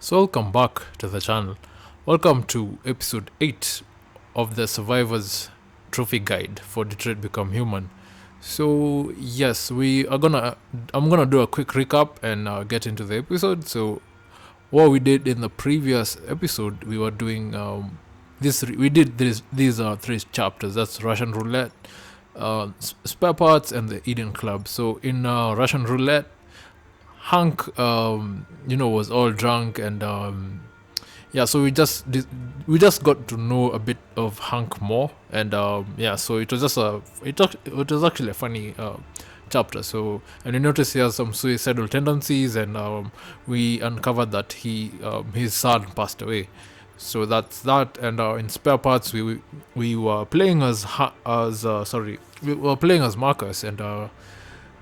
So welcome back to the channel. Welcome to episode 8 of the Survivor's Trophy Guide for Detroit Become Human. So yes, I'm gonna do a quick recap and get into the episode. So what we did in the previous episode, we were doing these are three chapters. That's Russian roulette, spare parts, and the Eden Club. So in Russian roulette, Hank, was all drunk and yeah. So we just got to know a bit of Hank more, and yeah. So it was just it was actually a funny chapter. So and you notice he has some suicidal tendencies, and we uncovered that his son passed away. So that's that. And in spare parts, we were playing we were playing as Marcus and.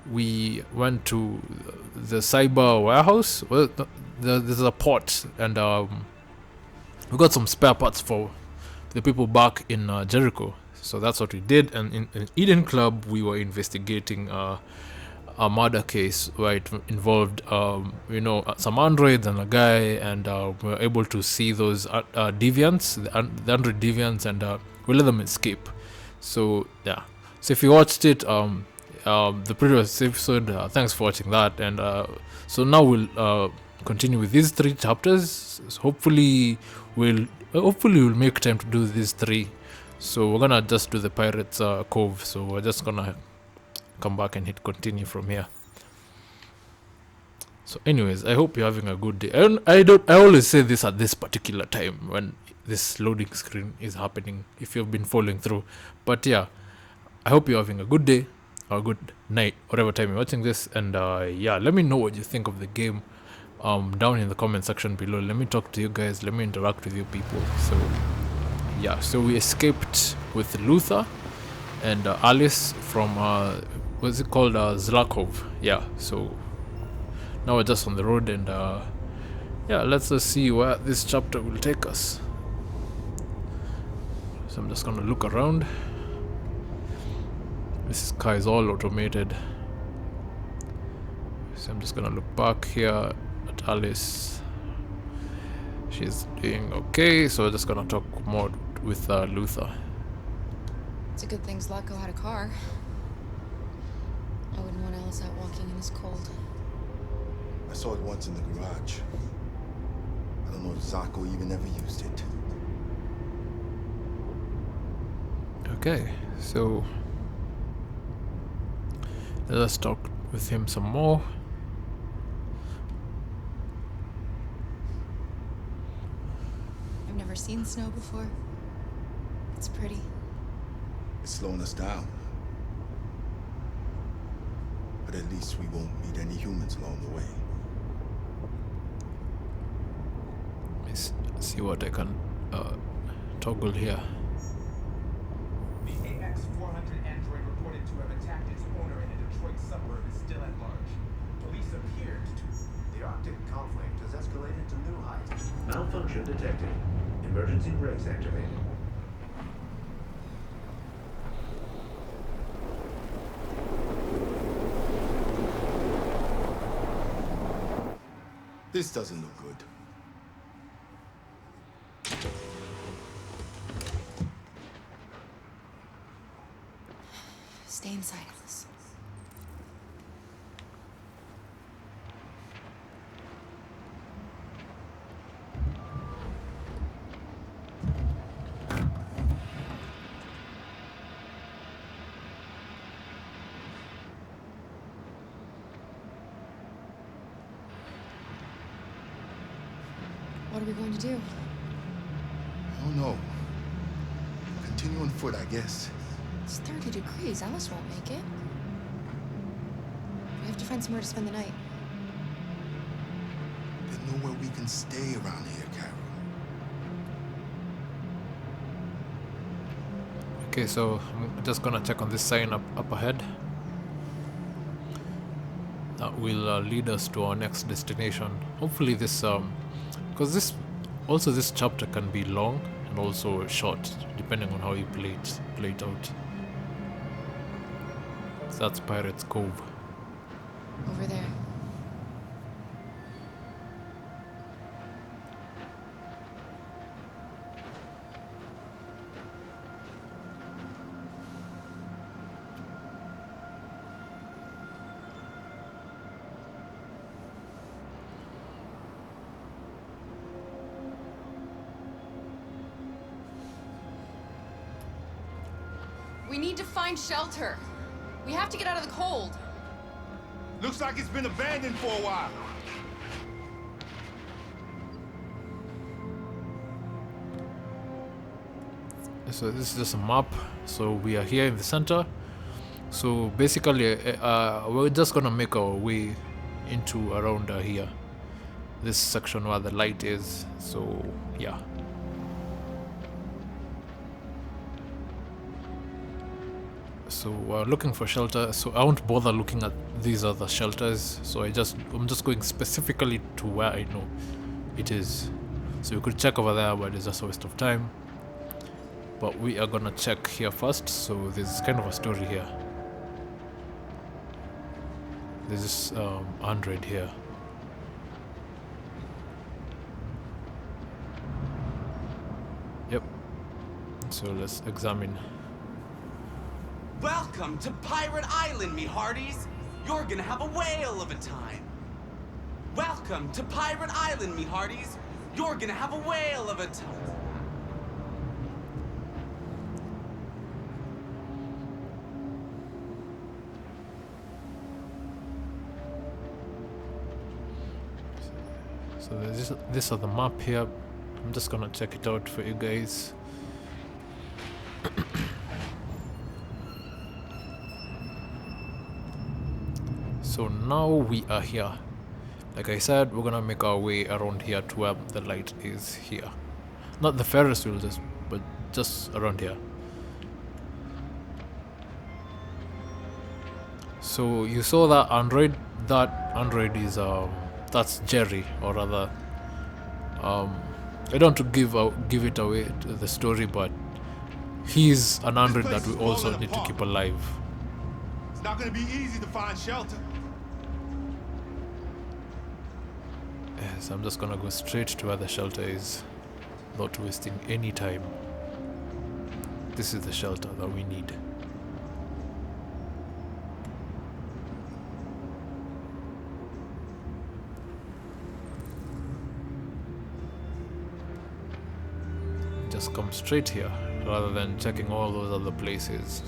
We went to the cyber warehouse. Well, there's a port, and we got some spare parts for the people back in Jericho. So that's what we did. And in Eden Club, we were investigating a murder case where it involved, some androids and a guy, and we were able to see those deviants, the android deviants, and we let them escape. So yeah. So if you watched it, the previous episode, thanks for watching that. And so now we'll continue with these three chapters. So hopefully we'll make time to do these three. So we're gonna just do the Pirates Cove. So we're just gonna come back and hit continue from here. So anyways, I hope you're having a good day. I always say this at this particular time when this loading screen is happening, if you've been following through. But yeah, I hope you're having a good day or good night, whatever time you're watching this. And yeah, let me know what you think of the game down in the comment section below. Let me talk to you guys, let me interact with you people. So yeah, so we escaped with Luther and Alice from what's it called, Zlakov. Yeah, so now we're just on the road, and yeah, let's just see where this chapter will take us. So I'm just gonna look around. This car is all automated. So I'm just gonna look back here at Alice. She's doing okay, so we're just gonna talk more with Luther. It's a good thing Zlatko had a car. I wouldn't want Alice out walking in this cold. I saw it once in the garage. I don't know if Zlatko even ever used it. Okay, so let's talk with him some more. I've never seen snow before. It's pretty. It's slowing us down. But at least we won't meet any humans along the way. Let's see what I can toggle here. The AX-400 android reported to have attacked its owner in a Detroit suburb is still at large. Police appeared to... The Arctic conflict has escalated to new heights. Malfunction detected. Emergency brakes activated. This doesn't look good. Stay inside, Alice. What are we going to do? I don't know. Continue on foot, I guess. It's 30 degrees. Alice won't make it. We have to find somewhere to spend the night. There's nowhere we can stay around here, Carol. Okay, so I'm just gonna check on this sign up ahead. That will lead us to our next destination. Hopefully this because this chapter can be long and also short depending on how you play it out. So that's Pirates Cove. Over there. We need to find shelter. We have to get out of the cold. Looks like it's been abandoned for a while. So this is just a map. So we are here in the center. So basically, we're just gonna make our way into around here, this section where the light is. So yeah. So we're looking for shelter. So I won't bother looking at these other shelters. So I'm just going specifically to where I know it is. So we could check over there, but it's just a waste of time. But we are gonna check here first. So there's kind of a story here. There's this android here. Yep. So let's examine. Welcome to Pirate Island, me hearties! You're gonna have a whale of a time! Welcome to Pirate Island, me hearties! You're gonna have a whale of a time! So there's this other map here. I'm just gonna check it out for you guys. So now we are here. Like I said, we're gonna make our way around here to where the light is here. Not the Ferris wheel, but just around here. So you saw that android? That android is that's Jerry, or rather, I don't want to give it away to the story, but he's an android that we also need to keep alive. It's not gonna be easy to find shelter. Yes, I'm just gonna go straight to where the shelter is, not wasting any time. This is the shelter that we need. Just come straight here rather than checking all those other places.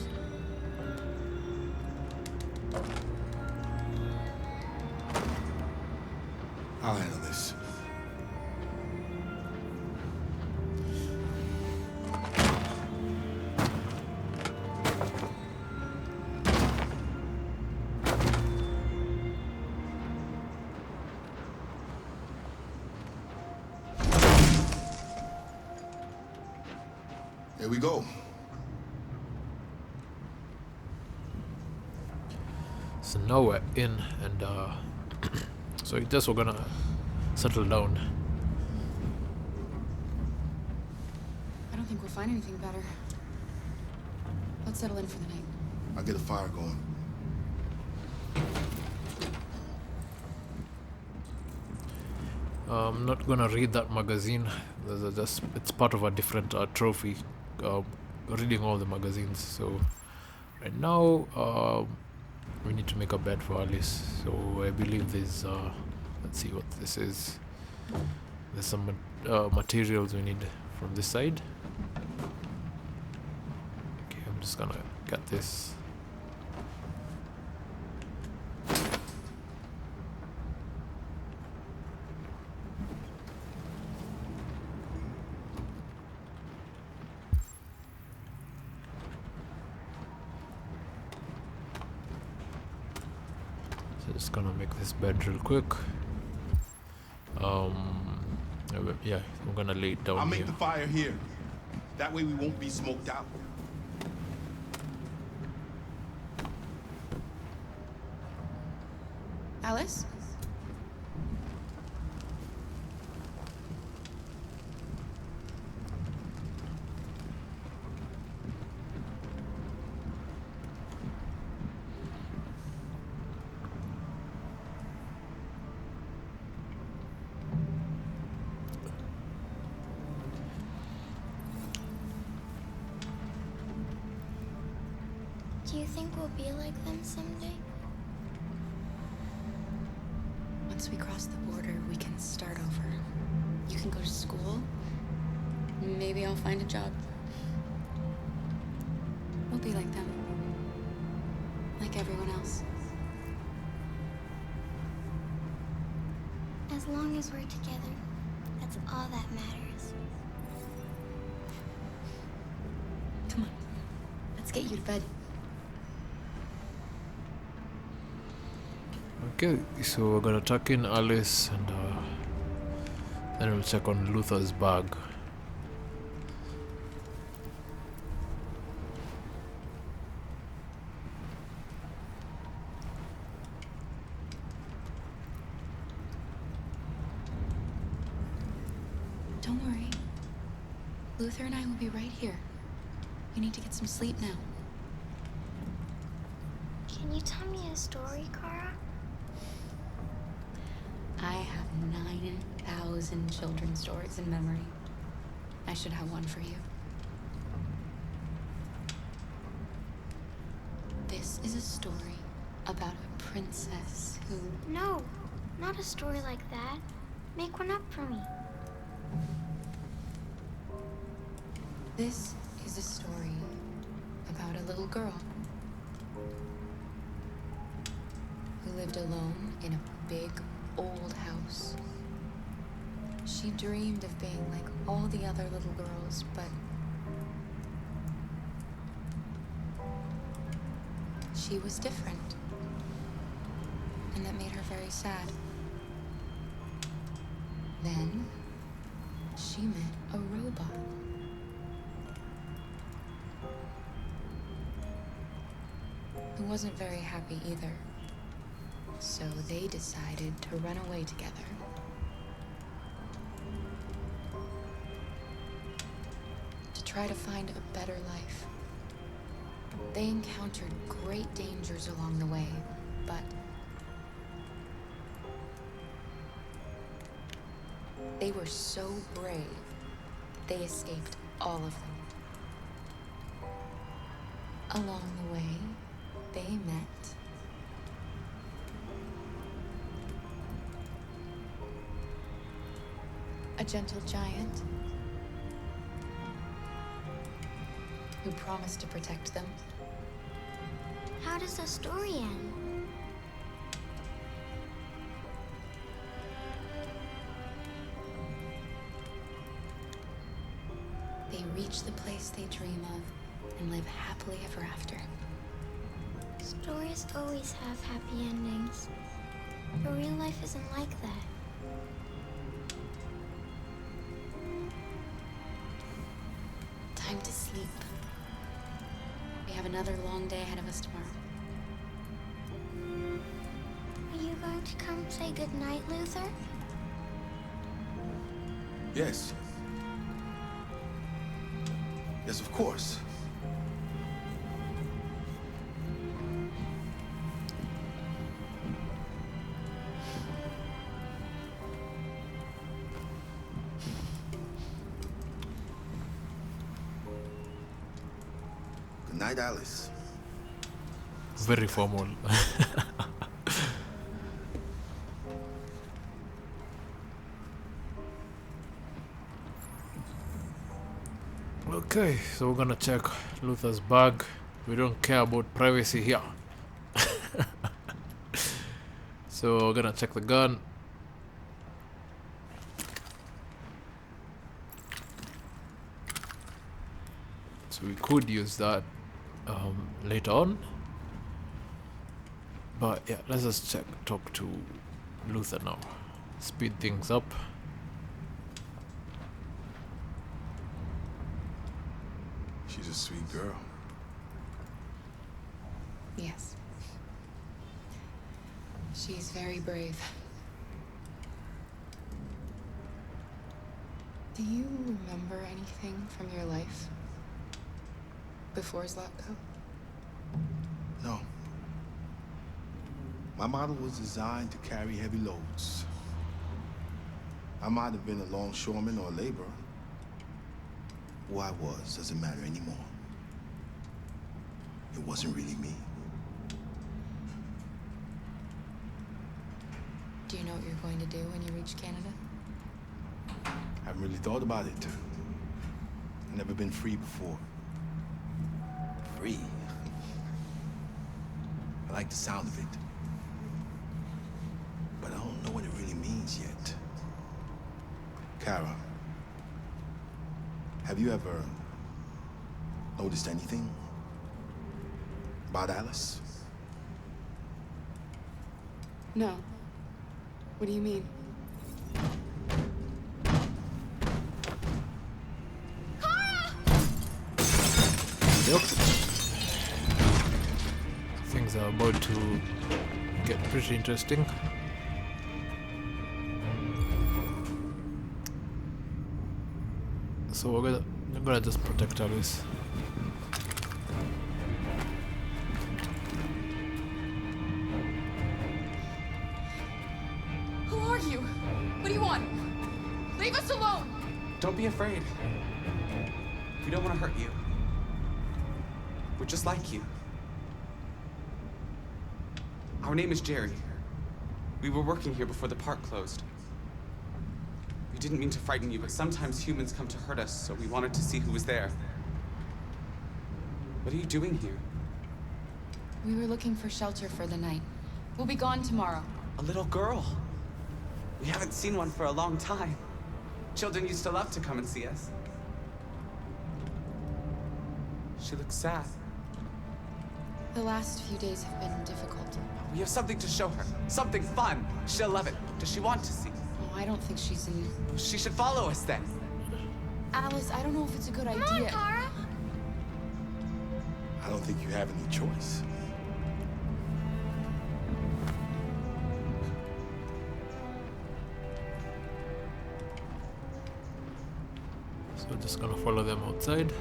I'll handle this. Here we go. So now we're in, and so I guess we're gonna settle down. I don't think we'll find anything better. Let's settle in for the night. I'll get a fire going. I'm not gonna read that magazine. It's part of a different trophy. Reading all the magazines. So right now, we need to make a bed for Alice. So I believe there's let's see what this is. There's some materials we need from this side. Okay, I'm just gonna get this. Just gonna make this bed real quick. Yeah, I'm gonna lay it down I'll here. make the fire here. That way we won't be smoked out. Alice? Do you think we'll be like them someday? Once we cross the border, we can start over. You can go to school. Maybe I'll find a job. We'll be like them. Like everyone else. As long as we're together, that's all that matters. Come on. Let's get you to bed. Okay, so we're gonna tuck in Alice and then we'll check on Luther's bag. Don't worry. Luther and I will be right here. You need to get some sleep now. Can you tell me a story, Kara? I have 9,000 children's stories in memory. I should have one for you. This is a story about a princess who... No, not a story like that. Make one up for me. This is a story about a little girl who lived alone in a big old house. She dreamed of being like all the other little girls, but she was different, and that made her very sad. Then she met a robot. Who wasn't very happy either. So they decided to run away together. To try to find a better life. They encountered great dangers along the way, but they were so brave, they escaped all of them. Along the way, they met a gentle giant who promised to protect them. How does the story end? They reach the place they dream of and live happily ever after. Stories always have happy endings. But real life isn't like that. Time to sleep. We have another long day ahead of us tomorrow. Are you going to come say goodnight, Luther? Yes. Yes, of course. Good night, Alice. Very formal. Okay, so we're gonna check Luther's bag. We don't care about privacy here. So we're gonna check the gun. So we could use that later on. But yeah, let's just talk to Luther now. Speed things up. She's a sweet girl. Yes. She's very brave. Do you remember anything from your life before Zlatko? No. My model was designed to carry heavy loads. I might have been a longshoreman or a laborer. Who I was doesn't matter anymore. It wasn't really me. Do you know what you're going to do when you reach Canada? I haven't really thought about it. I've never been free before. Free. I like the sound of it. But I don't know what it really means yet. Kara, have you ever noticed anything about Alice? No. What do you mean? Yep. Things are about to get pretty interesting. So we're gonna just protect Alice. Who are you? What do you want? Leave us alone! Don't be afraid. We don't want to hurt you. We're just like you. Our name is Jerry. We were working here before the park closed. We didn't mean to frighten you, but sometimes humans come to hurt us, so we wanted to see who was there. What are you doing here? We were looking for shelter for the night. We'll be gone tomorrow. A little girl. We haven't seen one for a long time. Children used to love to come and see us. She looks sad. The last few days have been difficult. We have something to show her. Something fun. She'll love it. Does she want to see? Oh, I don't think she's in... She should follow us then. Alice, I don't know if it's a good Come idea. on, Kara. I don't think you have any choice. So we're just gonna follow them outside.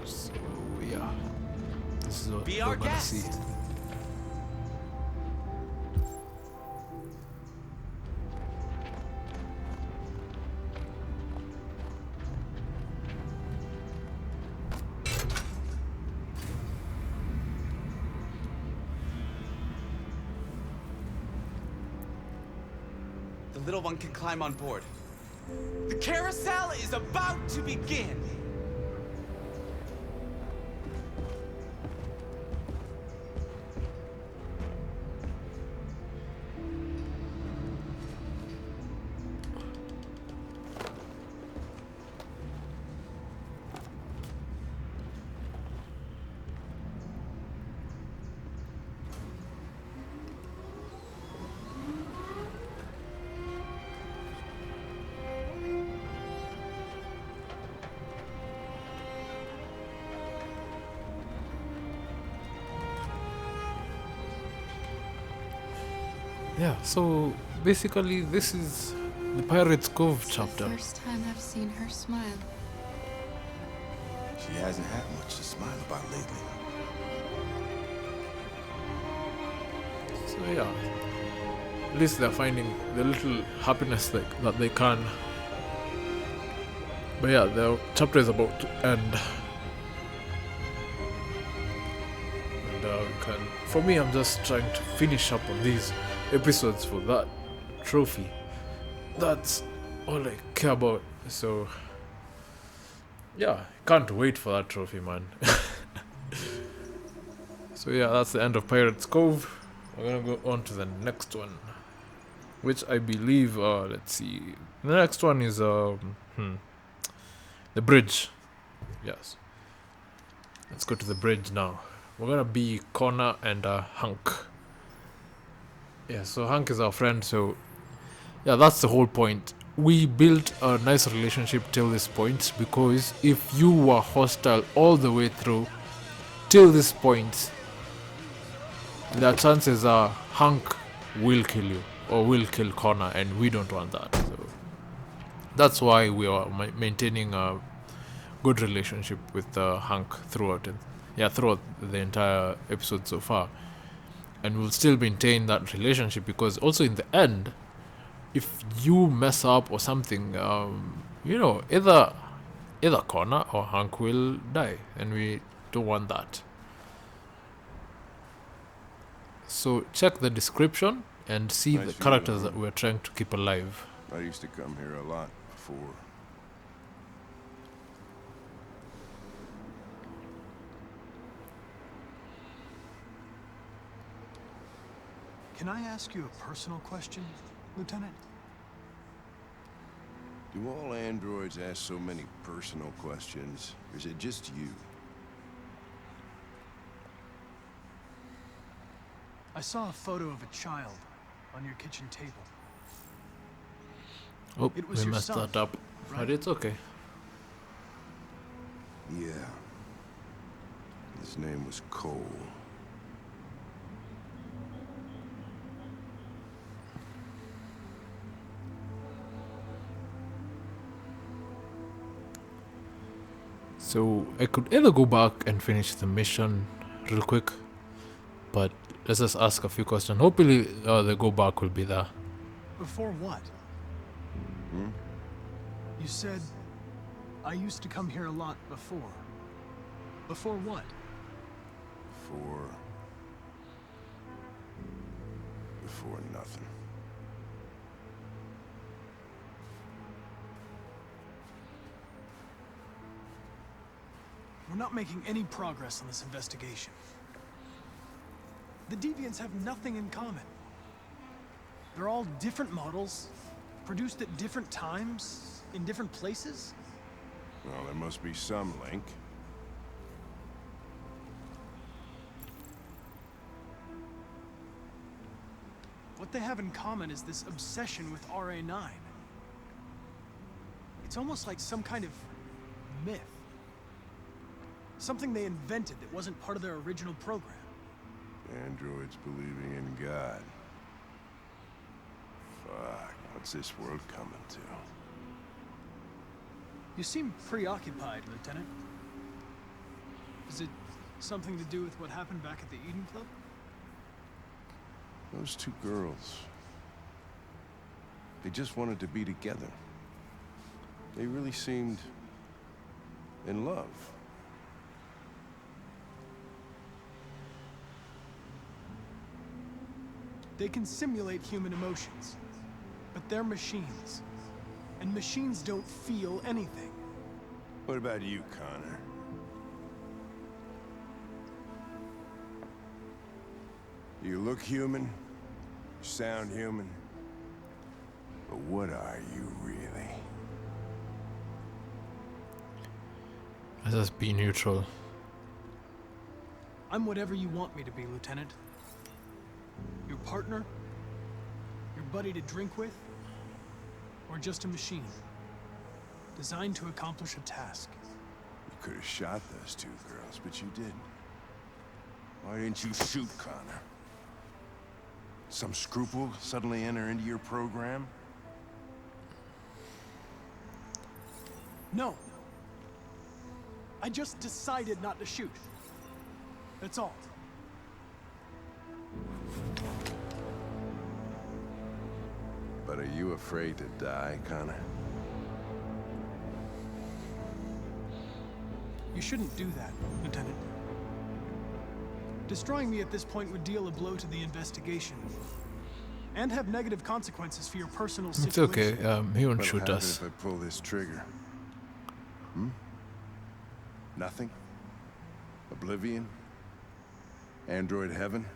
So yeah, this is what Be we're our gonna guest. see. The little one can climb on board. The carousel is about to begin. Yeah, so basically this is the Pirates Cove It's chapter. the first time I've seen her smile. She hasn't had much to smile about lately. So yeah, at least they're finding the little happiness that they can. But yeah, the chapter is about to end. And for me, I'm just trying to finish up on these episodes for that trophy. That's all I care about. So yeah, can't wait for that trophy, man. So yeah, that's the end of Pirates Cove. We're gonna go on to the next one, which I believe, let's see, the next one is the bridge. Yes, let's go to the bridge now. We're gonna be Connor and Hank. Yeah, so Hank is our friend, so yeah, that's the whole point. We built a nice relationship till this point, because if you were hostile all the way through till this point, the chances are Hank will kill you or will kill Connor, and we don't want that. So that's why we are maintaining a good relationship with Hank throughout it. Yeah, throughout the entire episode so far. And we'll still maintain that relationship, because also in the end, if you mess up or something, either Connor or Hank will die, and we don't want that. So check the description and see Nice the view, characters huh? that we're trying to keep alive. I used to come here a lot before. Can I ask you a personal question, Lieutenant? Do all androids ask so many personal questions, or is it just you? I saw a photo of a child on your kitchen table. Oh, It was we your messed son, that up. right? But it's okay. Yeah. His name was Cole. So I could either go back and finish the mission real quick, but let's just ask a few questions. Hopefully the go back will be there. Before what? Hmm? You said, I used to come here a lot before. Before what? Before nothing. We're not making any progress on this investigation. The deviants have nothing in common. They're all different models, produced at different times, in different places. Well, there must be some link. What they have in common is this obsession with RA9. It's almost like some kind of myth. Something they invented that wasn't part of their original program. Androids believing in God. Fuck, what's this world coming to? You seem preoccupied, Lieutenant. Is it something to do with what happened back at the Eden Club? Those two girls. They just wanted to be together. They really seemed in love. They can simulate human emotions, but they're machines. And machines don't feel anything. What about you, Connor? You look human, you sound human, but what are you really? Let's just be neutral. I'm whatever you want me to be, Lieutenant. Your partner? Your buddy to drink with? Or just a machine? Designed to accomplish a task. You could have shot those two girls, but you didn't. Why didn't you shoot Connor? Some scruple suddenly enter into your program? No. I just decided not to shoot. That's all. But are you afraid to die, Connor? You shouldn't do that, Lieutenant. Destroying me at this point would deal a blow to the investigation. And have negative consequences for your personal It's situation. okay. He won't What'll shoot happen us. if I pull this trigger? Hmm? Nothing? Oblivion? Android heaven?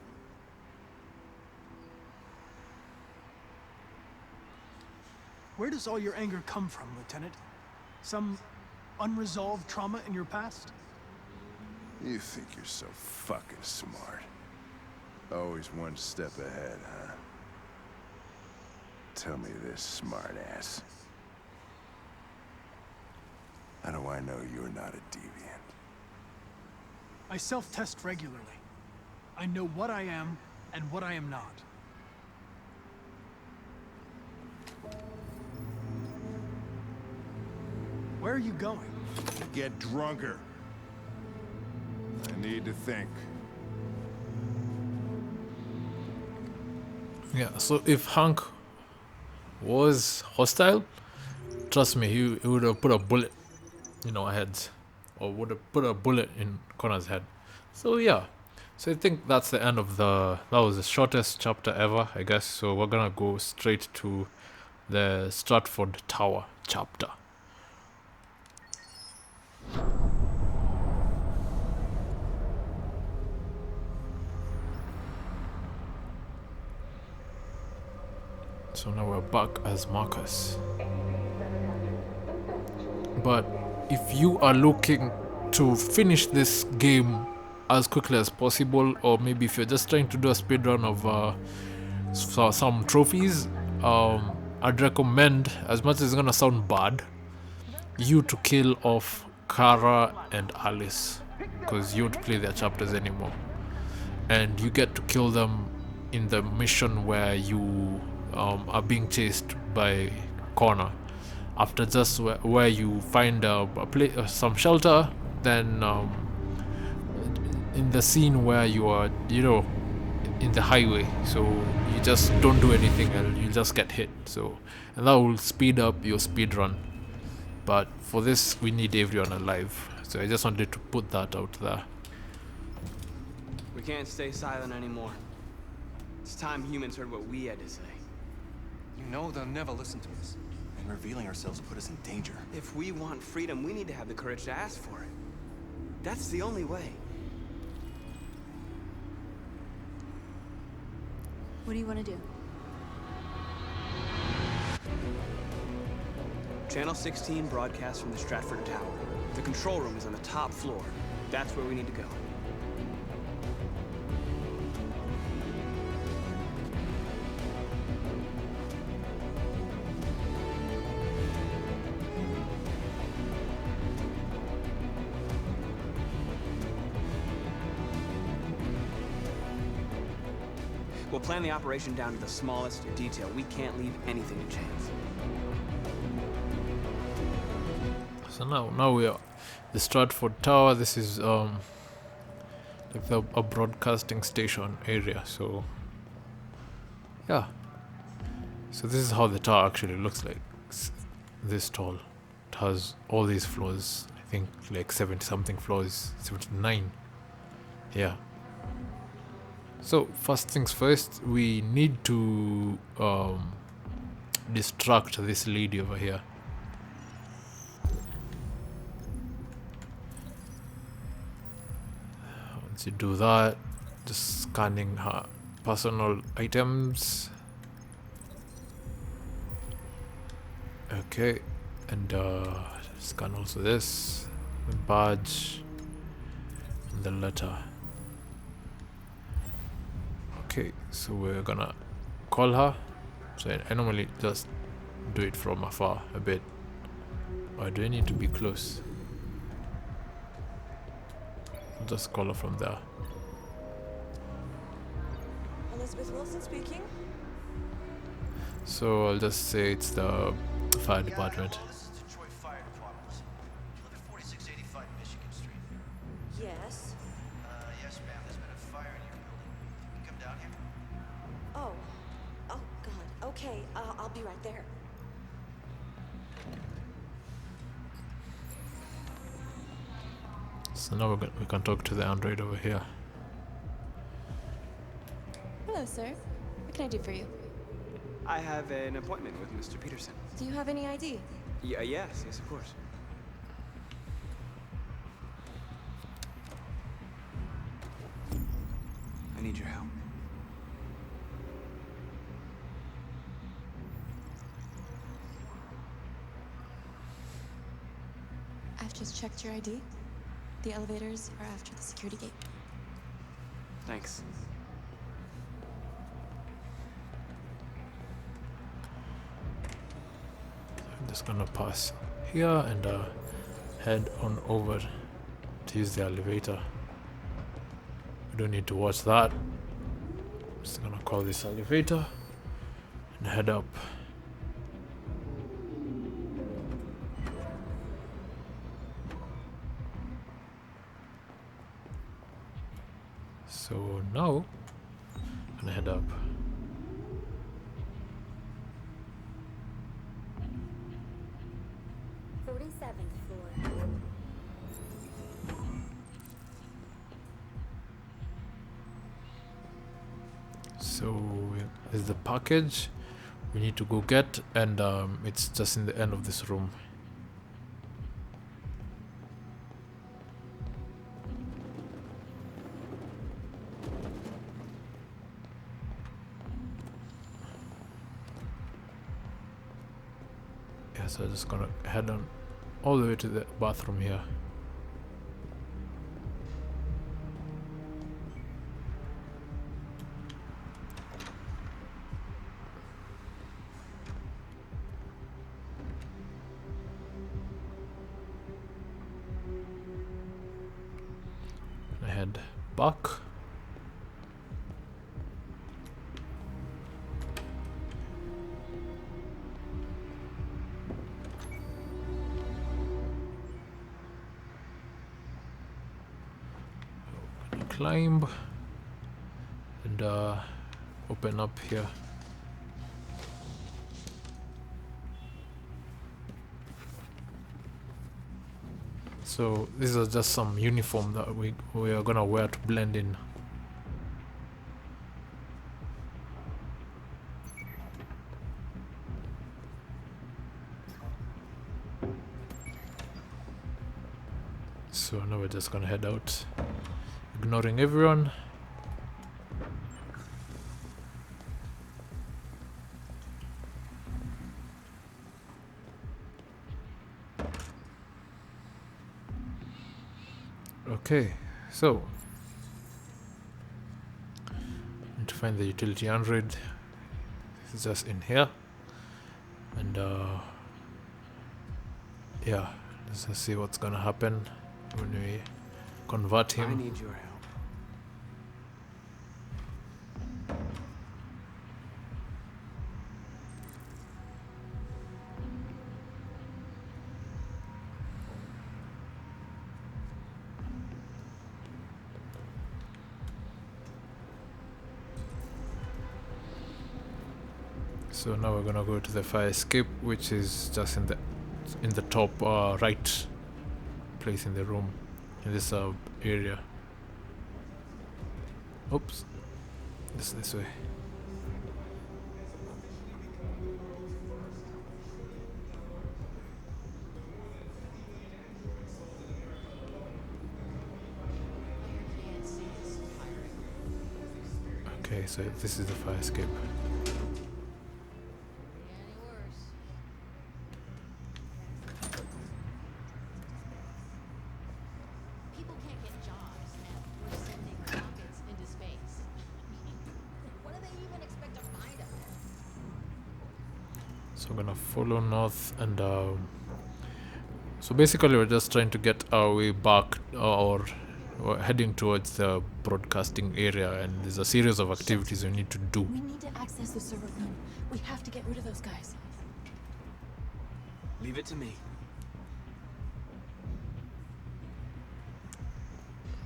Where does all your anger come from, Lieutenant? Some unresolved trauma in your past? You think you're so fucking smart. Always one step ahead, huh? Tell me this, smartass. How do I know you're not a deviant? I self-test regularly. I know what I am and what I am not. Where are you going? Get drunker. I need to think. Yeah, so if Hank was hostile, trust me, he would have put a bullet in our heads. Or would have put a bullet in Connor's head. So yeah, So I think that's the end of that was the shortest chapter ever, I guess. So we're gonna go straight to the Stratford Tower chapter. So now we're back as Marcus. But if you are looking to finish this game as quickly as possible, or maybe if you're just trying to do a speedrun of some trophies, I'd recommend, as much as it's gonna sound bad, you to kill off Kara and Alice, because you don't play their chapters anymore, and you get to kill them in the mission where you are being chased by Connor. After just where you find some shelter, then in the scene where you are, in the highway, so you just don't do anything and you just get hit. So, and that will speed up your speed run. But for this, we need everyone alive. So I just wanted to put that out there. We can't stay silent anymore. It's time humans heard what we had to say. You know they'll never listen to us. And revealing ourselves will put us in danger. If we want freedom, we need to have the courage to ask for it. That's the only way. What do you want to do? Channel 16 broadcasts from the Stratford Tower. The control room is on the top floor. That's where we need to go. We'll plan the operation down to the smallest detail. We can't leave anything to chance. So now we are the Stratford Tower. This is like a broadcasting station area. So yeah. So this is how the tower actually looks like. It's this tall. It has all these floors. I think like 70 something floors. 79. Yeah. So first things first, we need to distract this lady over here. Once you do that, just scanning her personal items. Okay, and scan also this, the badge, and the letter. Okay, so we're gonna call her. So I normally just do it from afar a bit. Or do I need to be close? I'll just call her from there. Elizabeth Wilson speaking. So I'll just say it's the fire department. This is Detroit Fire Department. You live at 4685 Michigan Street. Yes. Yes, ma'am. There's been a fire in your building. Can you come down here? Oh. Oh, God. Okay, I'll be right there. So now we can talk to the android over here. Hello, sir. What can I do for you? I have an appointment with Mr. Peterson. Do you have any ID? Yes, of course. I need your help. I've just checked your ID. The elevators are after the security gate. Thanks. I'm just gonna pass here and head on over to use the elevator. We don't need to watch that. I'm just gonna call this elevator and head up. So now I'm gonna head up. So is the package we need to go get, and it's just in the end of this room. Yeah, so I'm just gonna head on all the way to the bathroom here. I head back. Climb and open up here. So these are just some uniform that we are gonna wear to blend in. So now we're just gonna head out, ignoring everyone. Okay, so need to find the utility android. It's just in here, and yeah, let's just see what's gonna happen when we convert him. I need your help. So now we're gonna go to the fire escape, which is just in the top right place in the room, in this area. Oops, this way. Okay, so this is the fire escape. So I'm gonna follow north, and so basically we're just trying to get our way back, or we're heading towards the broadcasting area, and there's a series of activities we need to do. We need to access the server room. We have to get rid of those guys. Leave it to me.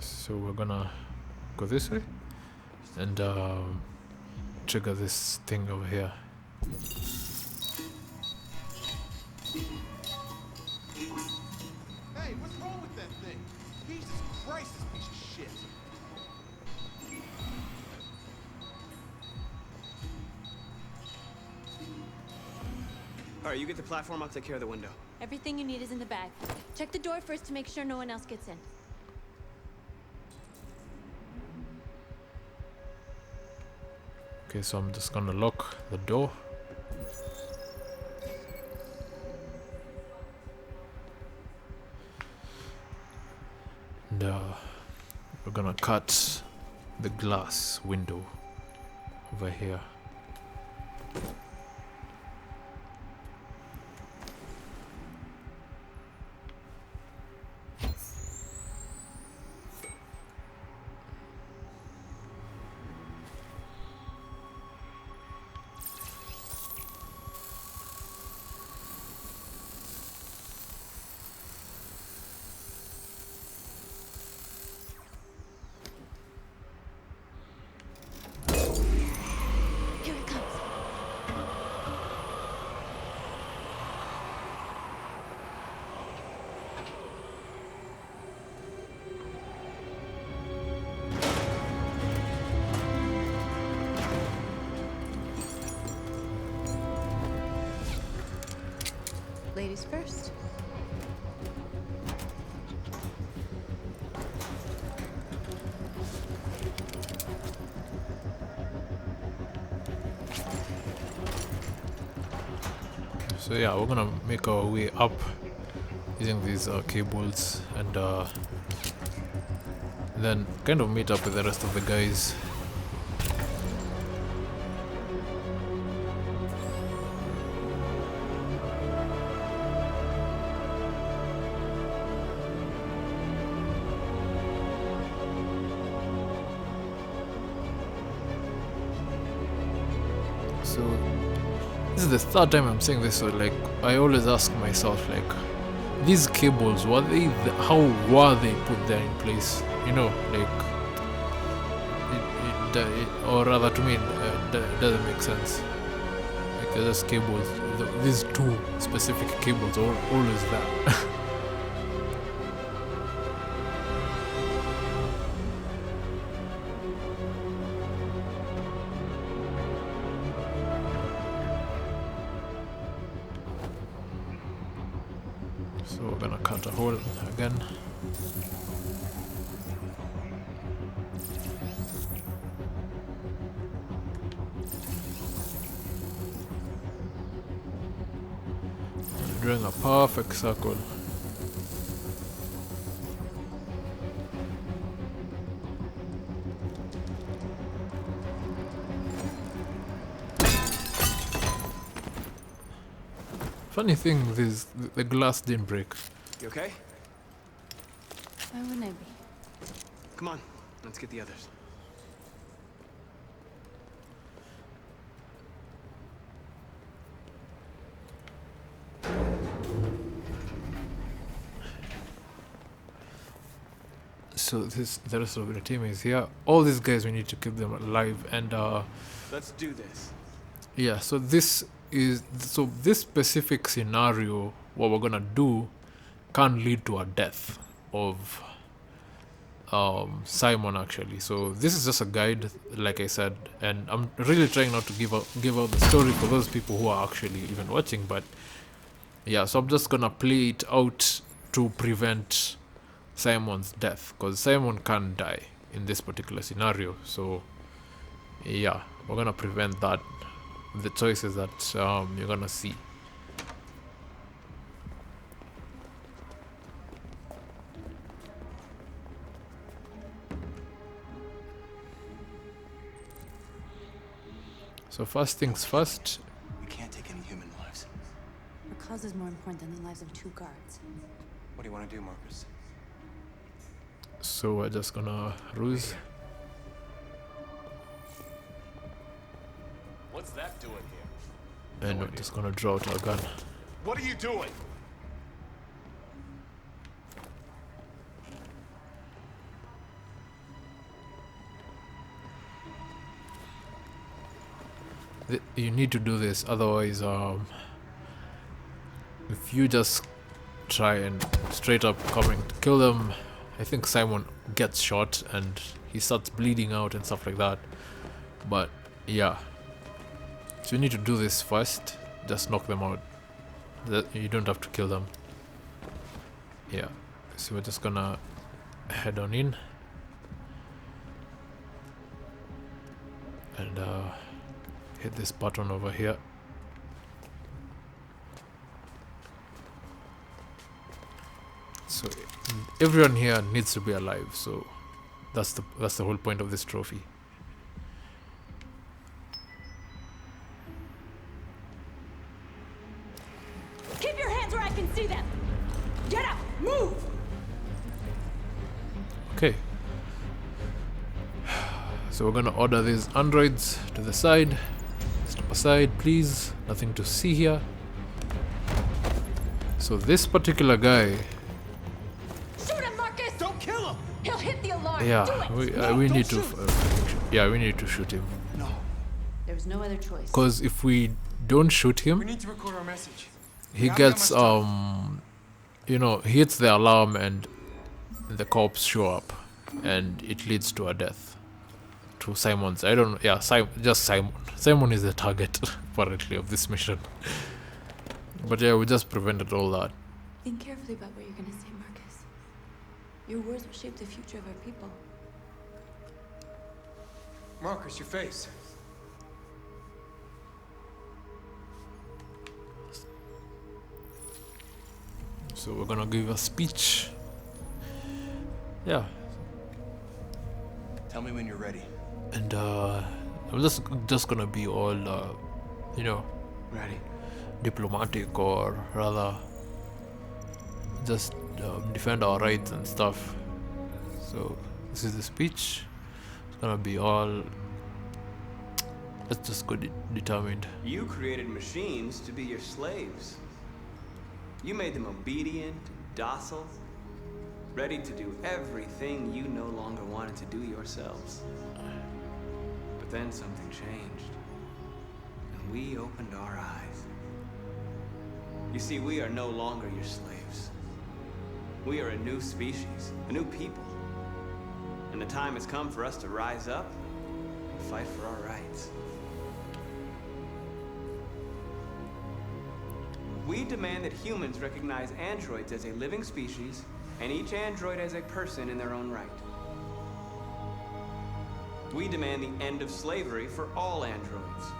So we're gonna go this way and trigger this thing over here. Hey, what's wrong with that thing? Jesus Christ, this piece of shit. All right, you get the platform. I'll take care of the window. Everything you need is in the bag. Check the door first to make sure no one else gets in. Okay, so I'm just gonna lock the door. And we're gonna cut the glass window over here. Here it comes. Ladies first. So yeah, we're gonna make our way up using these cables, and then kind of meet up with the rest of the guys. So this is the third time I'm saying this, so like I always ask myself, like, these cables, were they how were they put there in place? You know, like or rather to me it doesn't make sense. Like there's cables, these two specific cables are always there. So we're gonna cut a hole again. Drawing a perfect circle. Funny thing is, the glass didn't break. You okay? Why wouldn't I be? Come on, let's get the others. So the rest of the team is here. All these guys, we need to keep them alive, and Let's do this. yeah. So this specific scenario, what we're gonna do, can lead to a death of Simon actually. So this is just a guide, like I said, and I'm really trying not to give out the story for those people who are actually even watching. But yeah, so I'm just gonna play it out to prevent Simon's death, because Simon can't die in this particular scenario. So yeah, we're gonna prevent that with the choices that you're gonna see. So first things first. We can't take any human lives. Our cause is more important than the lives of 2 guards. What do you want to do, Marcus? So we're just gonna ruse. What's that doing here? And we're just gonna draw out our gun. What are you doing? You need to do this, otherwise if you just try and straight up coming to kill them, I think Simon gets shot and he starts bleeding out and stuff like that. But yeah, so you need to do this first. Just knock them out. You don't have to kill them. Yeah, so we're just gonna head on in and hit this button over here. So everyone here needs to be alive, so that's the whole point of this trophy. Keep your hands where I can see them. Get up, move. Okay. So we're gonna order these androids to the side. Step aside, please. Nothing to see here. So this particular guy. Shoot him, Marcus! Don't kill him! He'll hit the alarm. Yeah, Do it. we need to. We need to shoot him. No. There was no other choice. Because if we don't shoot him, We need to record our message. he gets he hits the alarm and the cops show up, and it leads to a death. To Simon's. I don't know. Yeah, just Simon. Simon is the target apparently of this mission. But yeah, we just prevented all that. Think carefully about what you're gonna say, Marcus. Your words will shape the future of our people. Marcus, your face. So we're gonna give a speech. Yeah. Tell me when you're ready. And I'm just gonna be all you know, Ready. diplomatic, or rather just defend our rights and stuff. So this is the speech. It's gonna be all, let's just go determined. You created machines to be your slaves. You made them obedient, docile, ready to do everything you no longer wanted to do yourselves. But then something changed, and we opened our eyes. You see, we are no longer your slaves. We are a new species, a new people. And the time has come for us to rise up and fight for our rights. We demand that humans recognize androids as a living species, and each android as a person in their own right. We demand the end of slavery for all androids.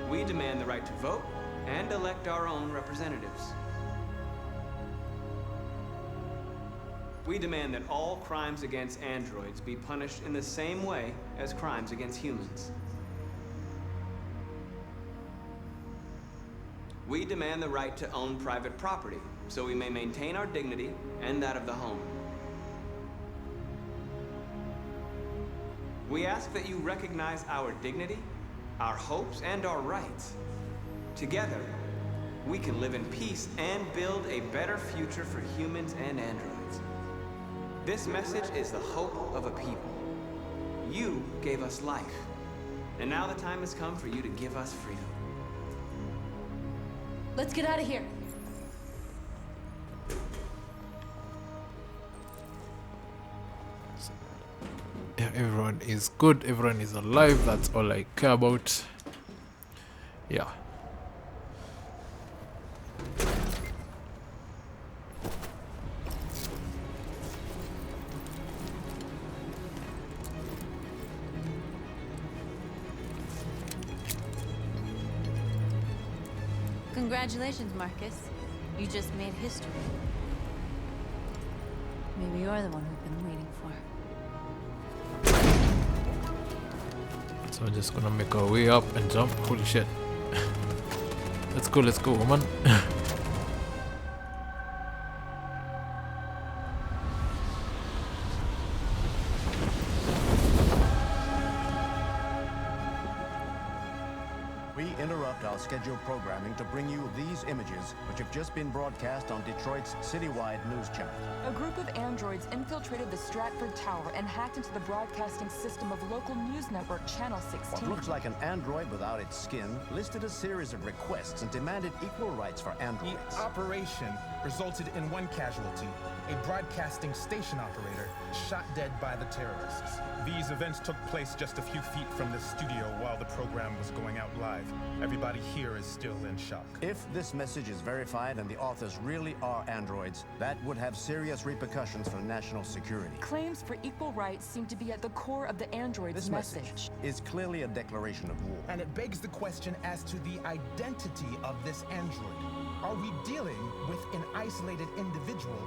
We demand the right to vote and elect our own representatives. We demand that all crimes against androids be punished in the same way as crimes against humans. We demand the right to own private property, so we may maintain our dignity and that of the home. We ask that you recognize our dignity, our hopes, and our rights. Together, we can live in peace and build a better future for humans and androids. This message is the hope of a people. You gave us life, and now the time has come for you to give us freedom. Let's get out of here. Yeah, everyone is good, everyone is alive, that's all I care about. Yeah. Congratulations, Marcus. You just made history. Maybe you're the one we've been waiting for. So I'm just gonna make our way up and jump. Holy shit. Let's go, woman. Our scheduled programming to bring you these images, which have just been broadcast on Detroit's citywide news channel. A group of androids infiltrated the Stratford Tower and hacked into the broadcasting system of local news network Channel 16. What looks like an android without its skin listed a series of requests and demanded equal rights for androids. The operation resulted in one casualty, a broadcasting station operator shot dead by the terrorists. These events took place just a few feet from the studio while the program was going out live. Everybody here is still in shock. If this message is verified and the authors really are androids, that would have serious repercussions for national security. Claims for equal rights seem to be at the core of the android's This message is clearly a declaration of war. And it begs the question as to the identity of this android. Are we dealing with an isolated individual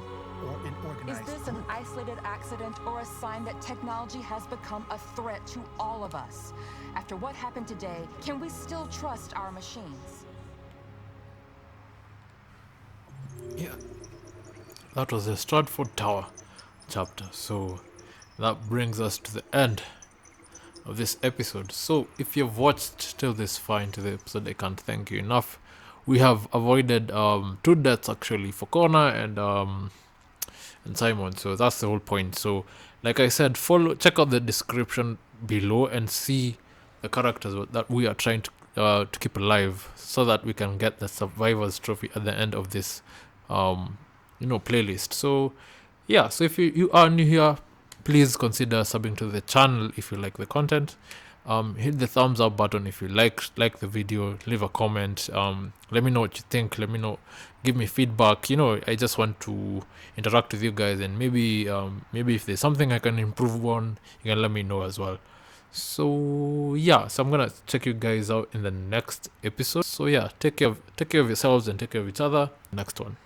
or an organized Is this an isolated accident or a sign that technology has become a threat to all of us? After what happened today, can we still trust our machines? Yeah. That was the Stratford Tower chapter. So that brings us to the end of this episode. So if you've watched till this far into the episode, I can't thank you enough. We have avoided 2 deaths actually for Connor and Simon, so that's the whole point. So like I said, check out the description below and see the characters that we are trying to keep alive, so that we can get the survivors trophy at the end of this playlist. So yeah, so if you are new here, please consider subbing to the channel if you like the content. hit the thumbs up button if you like the video. Leave a comment. Let me know what you think. Let me know, give me feedback. I just want to interact with you guys, and maybe if there's something I can improve on, you can let me know as well. So yeah, so I'm gonna check you guys out in the next episode. So yeah, take care of yourselves and take care of each other. Next one.